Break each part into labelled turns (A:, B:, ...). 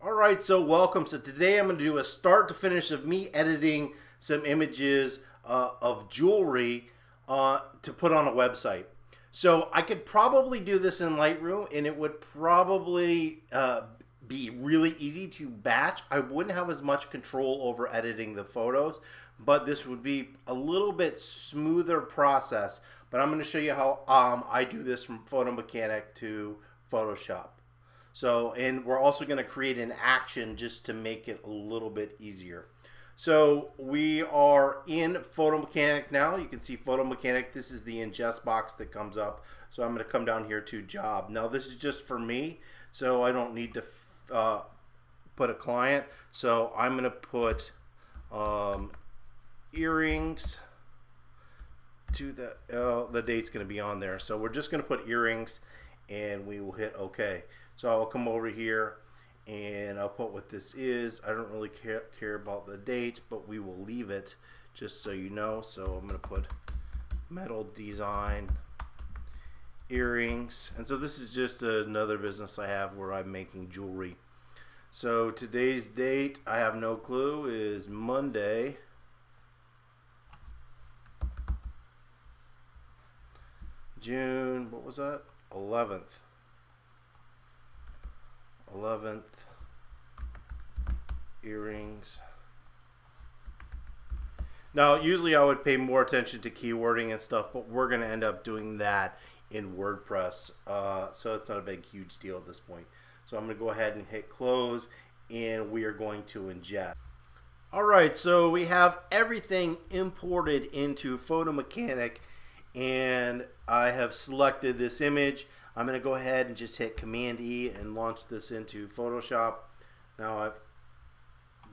A: Alright, so welcome. So today I'm going to do a start to finish of me editing some images of jewelry to put on a website. So I could probably do this in Lightroom and it would probably be really easy to batch. I wouldn't have as much control over editing the photos, but this would be a little bit smoother process. But I'm going to show you how I do this from Photo Mechanic to Photoshop. So, and we're also going to create an action just to make it a little bit easier. So we are in Photo Mechanic now. You can see Photo Mechanic. This is the ingest box that comes up. So I'm going to come down here to job. Now this is just for me, so I don't need to put a client. So I'm going to put earrings to the date's going to be on there. So we're just going to put earrings and we will hit OK. So I'll come over here and I'll put what this is. I don't really care about the date, but we will leave it just so you know. So I'm going to put metal design earrings. And so this is just another business I have where I'm making jewelry. So today's date, I have no clue, is Monday. June, what was that? 11th. Earrings. Now usually I would pay more attention to keywording and stuff, but we're going to end up doing that in WordPress, so it's not a big huge deal at this point. So I'm going to go ahead and hit close and we are going to ingest. Alright, so we have everything imported into Photo Mechanic and I have selected this image. I'm going to go ahead and just hit Command E and launch this into Photoshop. Now I've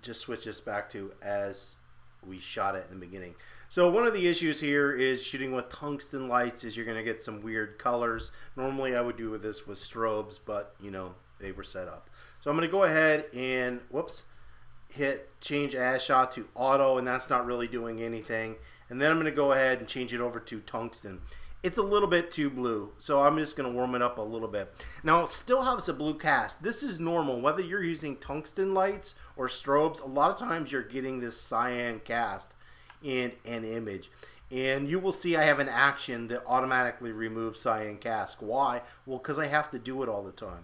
A: just switched this back to as we shot it in the beginning. So one of the issues here is shooting with tungsten lights is you're going to get some weird colors. Normally I would do this with strobes, but you know, they were set up. So I'm going to go ahead and hit change as shot to auto, and that's not really doing anything. And then I'm going to go ahead and change it over to tungsten. It's a little bit too blue, so I'm just going to warm it up a little bit. Now it still has a blue cast. This is normal. Whether you're using tungsten lights or strobes, a lot of times you're getting this cyan cast in an image. And you will see I have an action that automatically removes cyan cast. Why? Well, because I have to do it all the time.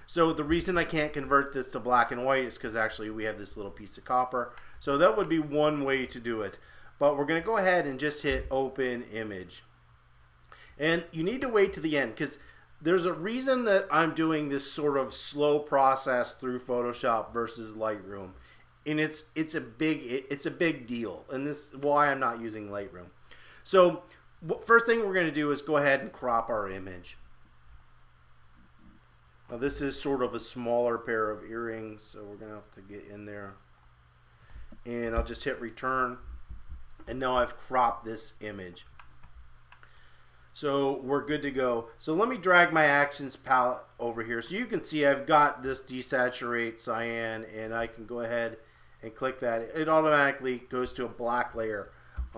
A: So the reason I can't convert this to black and white is because actually we have this little piece of copper. So that would be one way to do it. But we're going to go ahead and just hit open image. And you need to wait to the end because there's a reason that I'm doing this sort of slow process through Photoshop versus Lightroom. And it's a big deal, and this is why I'm not using Lightroom. So first thing we're going to do is go ahead and crop our image. Now this is sort of a smaller pair of earrings, so we're going to have to get in there. And I'll just hit return. And now I've cropped this image. So we're good to go. So let me drag my actions palette over here. So you can see I've got this desaturate cyan, and I can go ahead and click that. It automatically goes to a black layer,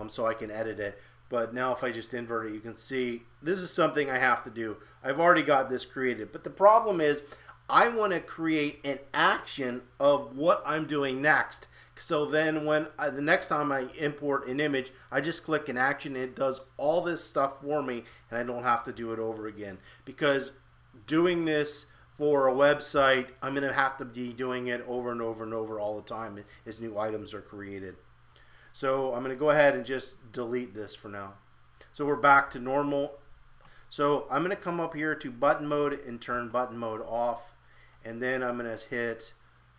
A: so I can edit it. But now if I just invert it, you can see this is something I have to do. I've already got this created. But the problem is I want to create an action of what I'm doing next. So then when the next time I import an image, I just click an action and it does all this stuff for me and I don't have to do it over again. Because doing this for a website, I'm going to have to be doing it over and over and over all the time as new items are created. So I'm going to go ahead and just delete this for now. So we're back to normal. So I'm going to come up here to button mode and turn button mode off. And then I'm going to hit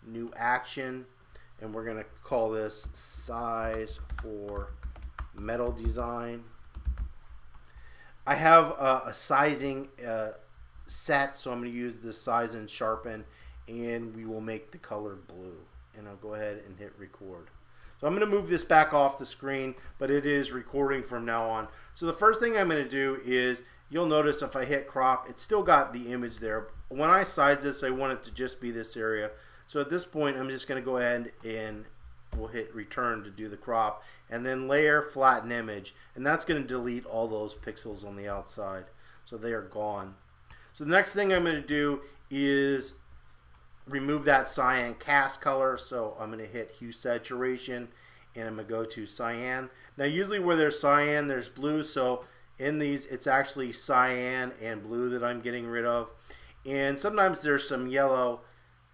A: new action. And we're going to call this size for metal design. I have a sizing set, so I'm going to use this size and sharpen, and we will make the color blue. And I'll go ahead and hit record. So I'm going to move this back off the screen, but it is recording from now on. So the first thing I'm going to do is, you'll notice if I hit crop, it's still got the image there. When I size this, I want it to just be this area. So at this point, I'm just going to go ahead and we'll hit return to do the crop, and then layer flatten image, and that's going to delete all those pixels on the outside. So they are gone. So the next thing I'm going to do is remove that cyan cast color, so I'm going to hit hue saturation and I'm going to go to cyan. Now usually where there's cyan there's blue, so in these it's actually cyan and blue that I'm getting rid of, and sometimes there's some yellow,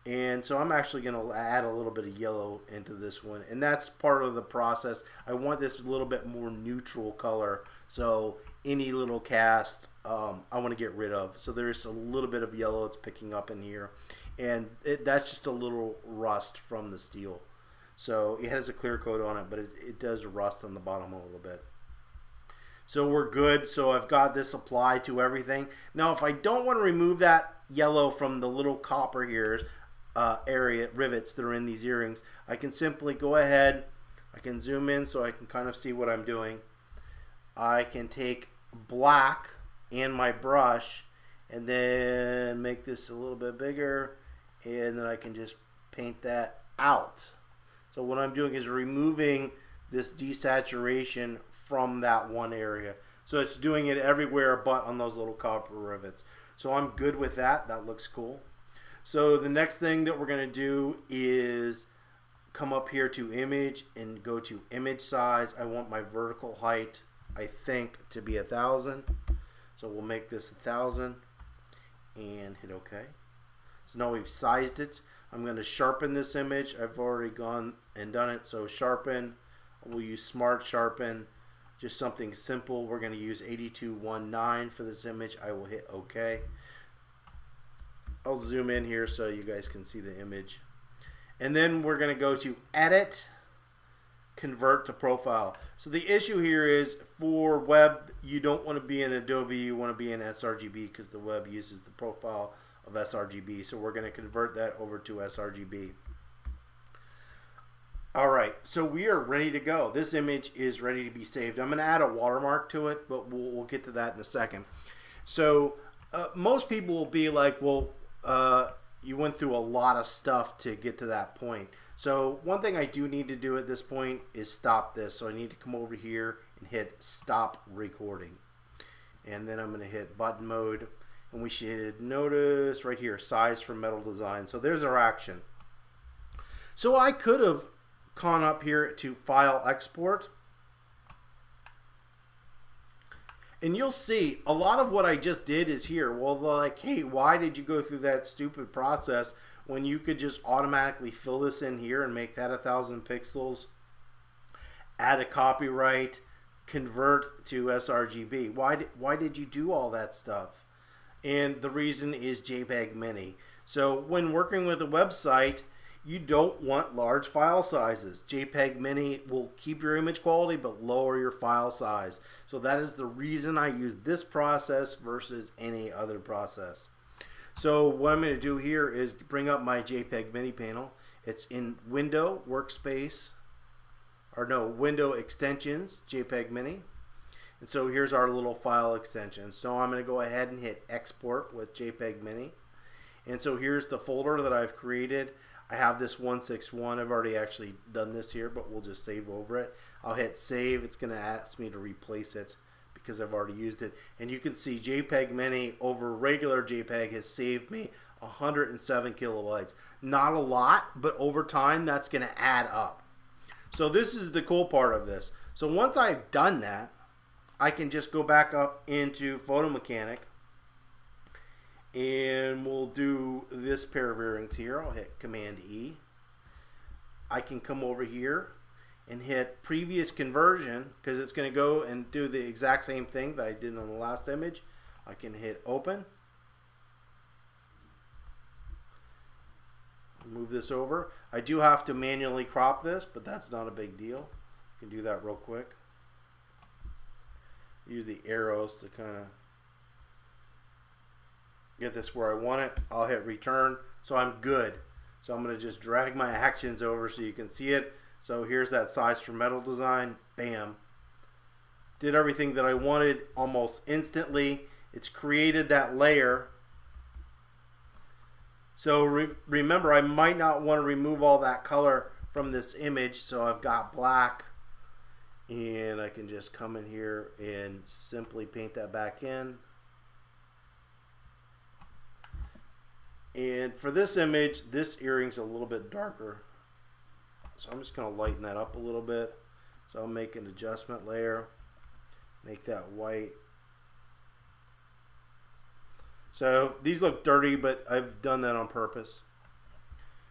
A: and so I'm actually going to add a little bit of yellow into this one, and that's part of the process. I want this a little bit more neutral color, so any little cast I want to get rid of. So there's a little bit of yellow it's picking up in here, and that's just a little rust from the steel. So it has a clear coat on it, but it does rust on the bottom a little bit. So we're good. So I've got this applied to everything. Now if I don't want to remove that yellow from the little copper here area rivets that are in these earrings, I can simply go ahead, I can zoom in so I can kind of see what I'm doing. I can take black and my brush and then make this a little bit bigger, and then I can just paint that out. So what I'm doing is removing this desaturation from that one area. So it's doing it everywhere but on those little copper rivets. So I'm good with that. That looks cool. So the next thing that we're going to do is come up here to image and go to image size. I want my vertical height, I think, to be 1,000. So we'll make this 1,000 and hit OK. So now we've sized it. I'm going to sharpen this image. I've already gone and done it. So sharpen, we'll use smart sharpen, just something simple. We're going to use 8219 for this image. I will hit OK. I'll zoom in here so you guys can see the image. And then we're going to go to edit, convert to profile. So the issue here is for web, you don't want to be in Adobe, you want to be in sRGB because the web uses the profile of sRGB. So we're going to convert that over to sRGB. Alright, so we are ready to go. This image is ready to be saved. I'm going to add a watermark to it, but we'll get to that in a second. So most people will be like, well, you went through a lot of stuff to get to that point. So one thing I do need to do at this point is stop this. So I need to come over here and hit stop recording. And then I'm going to hit button mode. And we should notice right here, size for metal design. So there's our action. So I could have gone up here to file export. And you'll see a lot of what I just did is here. Well, like, hey, why did you go through that stupid process when you could just automatically fill this in here and make that 1,000 pixels, add a copyright, convert to sRGB? Why did you do all that stuff? And the reason is jpegmini. So when working with a website, you don't want large file sizes. jpegmini will keep your image quality but lower your file size. So that is the reason I use this process versus any other process. So what I'm going to do here is bring up my jpegmini panel. It's in Window, Workspace, or no, Window Extensions, jpegmini. And so here's our little file extension. So I'm going to go ahead and hit Export with jpegmini. And so here's the folder that I've created. I have this 161. I've already actually done this here, but we'll just save over it. I'll hit save. It's going to ask me to replace it because I've already used it. And you can see jpegmini over regular JPEG has saved me 107 kilobytes. Not a lot, but over time that's going to add up. So this is the cool part of this. So once I've done that, I can just go back up into Photo Mechanic. And we'll do this pair of earrings here. I'll hit Command E. I can come over here and hit previous conversion because it's going to go and do the exact same thing that I did on the last image. I can hit open. Move this over. I do have to manually crop this, but that's not a big deal. You can do that real quick. Use the arrows to kind of get this where I want it. I'll hit return, so I'm good. So I'm going to just drag my actions over so you can see it. So here's that size for metal design. Bam. Did everything that I wanted almost instantly. It's created that layer. So remember, I might not want to remove all that color from this image, so I've got black, and I can just come in here and simply paint that back in. And for this image, this earring's a little bit darker. So I'm just going to lighten that up a little bit. So I'll make an adjustment layer, make that white. So these look dirty, but I've done that on purpose.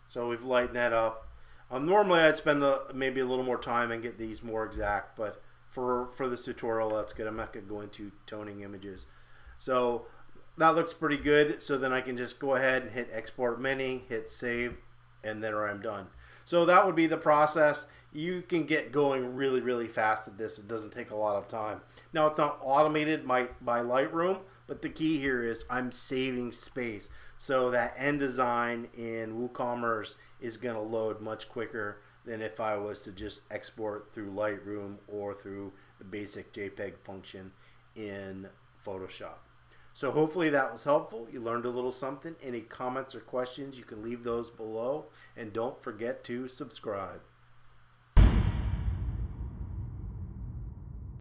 A: So we've lightened that up. Normally I'd spend maybe a little more time and get these more exact, but for this tutorial, that's good. I'm not going to go into toning images. So that looks pretty good. So then I can just go ahead and hit Export Mini, hit Save, and then I'm done. So that would be the process. You can get going really, really fast at this. It doesn't take a lot of time. Now, it's not automated by Lightroom, but the key here is I'm saving space. So that end design in WooCommerce is going to load much quicker than if I was to just export through Lightroom or through the basic JPEG function in Photoshop. So hopefully that was helpful. You learned a little something. Any comments or questions, you can leave those below. And don't forget to subscribe.